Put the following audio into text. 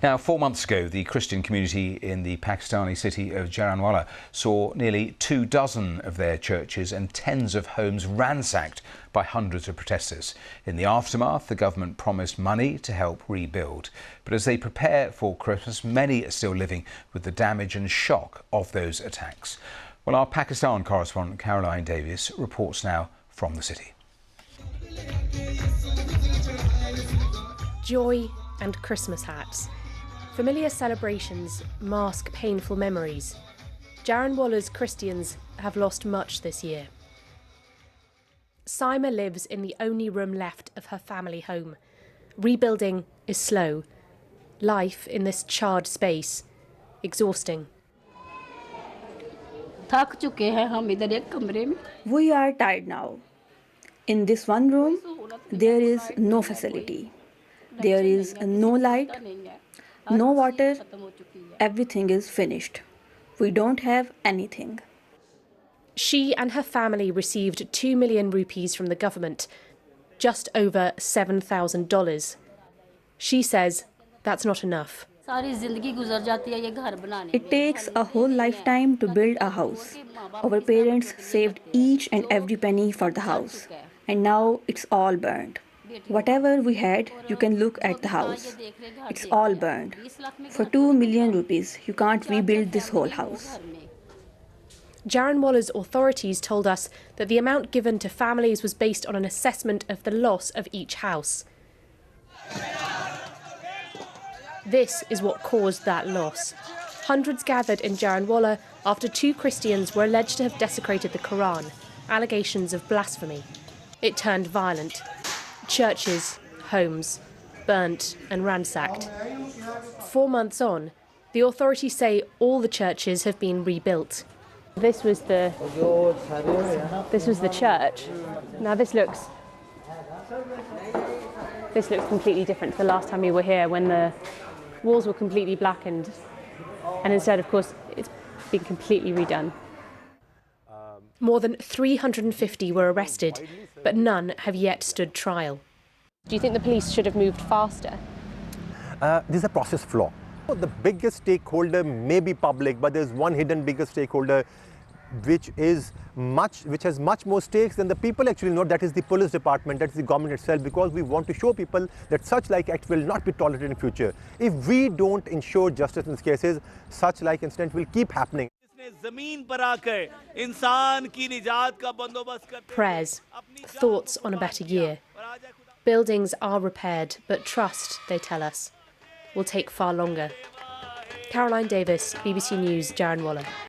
Now, 4 months ago, the Christian community in the Pakistani city of Jaranwala saw nearly 24 of their churches and tens of homes ransacked by hundreds of protesters. In the aftermath, the government promised money to help rebuild. But as they prepare for Christmas, many are still living with the damage and shock of those attacks. Well, our Pakistan correspondent Caroline Davies reports now from the city. Joy and Christmas hats. Familiar celebrations mask painful memories. Jaranwala's Christians have lost much this year. Saima lives in the only room left of her family home. Rebuilding is slow. Life in this charred space, exhausting. We are tired now. In this one room, there is no facility. There is no light, no water. Everything is finished. We don't have anything. She and her family received 2 million rupees from the government, just over $7,000. She says that's not enough. It takes a whole lifetime to build a house. Our parents saved each and every penny for the house, and now it's all burned. Whatever we had, you can look at the house. It's all burned. For 2 million rupees, you can't rebuild this whole house. Jaranwala's authorities told us that the amount given to families was based on an assessment of the loss of each house. This is what caused that loss. Hundreds gathered in Jaranwala after 2 Christians were alleged to have desecrated the Quran, allegations of blasphemy. It turned violent. Churches, homes, burnt and ransacked. 4 months on, the authorities say all the churches have been rebuilt. This was the church. Now this looks completely different to the last time we were here, when the walls were completely blackened, and instead, of course, it's been completely redone. More than 350 were arrested, but none have yet stood trial. Do you think the police should have moved faster? This is a process flaw. The biggest stakeholder may be public, but there's one hidden bigger stakeholder which has much more stakes than the people actually know. That is the police department, that is the government itself, because we want to show people that such like acts will not be tolerated in future. If we don't ensure justice in these cases, such like incidents will keep happening. Prayers, thoughts on a better year. Buildings are repaired, but trust, they tell us, will take far longer. Caroline Davies, BBC News, Jaranwala.